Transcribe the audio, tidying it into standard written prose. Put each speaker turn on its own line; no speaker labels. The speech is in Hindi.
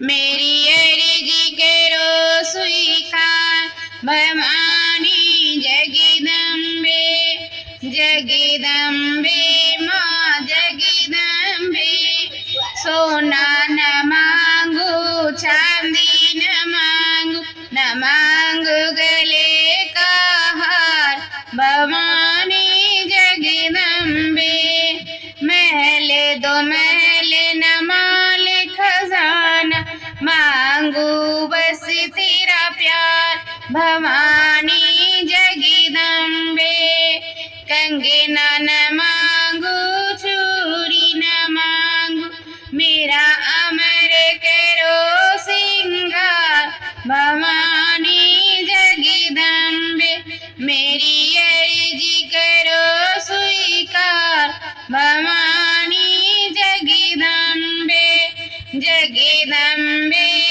मेरी अर्जी करो स्वीकार भवानी जगदम्बे, जगदम्बे माँ जगदम्बे। सोना न मांगू चांदी न मांगू, न मांगू गले का हार भवानी जगदम्बे। महल दो महल न माल खजाना, मांगू बस तेरा प्यार भवानी जगदम्बे। कंगना न मांगू चूड़ी न मांगू, मेरा अमर करो सिंगार भवानी जगदम्बे। मेरी अर्जी करो स्वीकार भवानी जगदम्बे, जगदम्बे।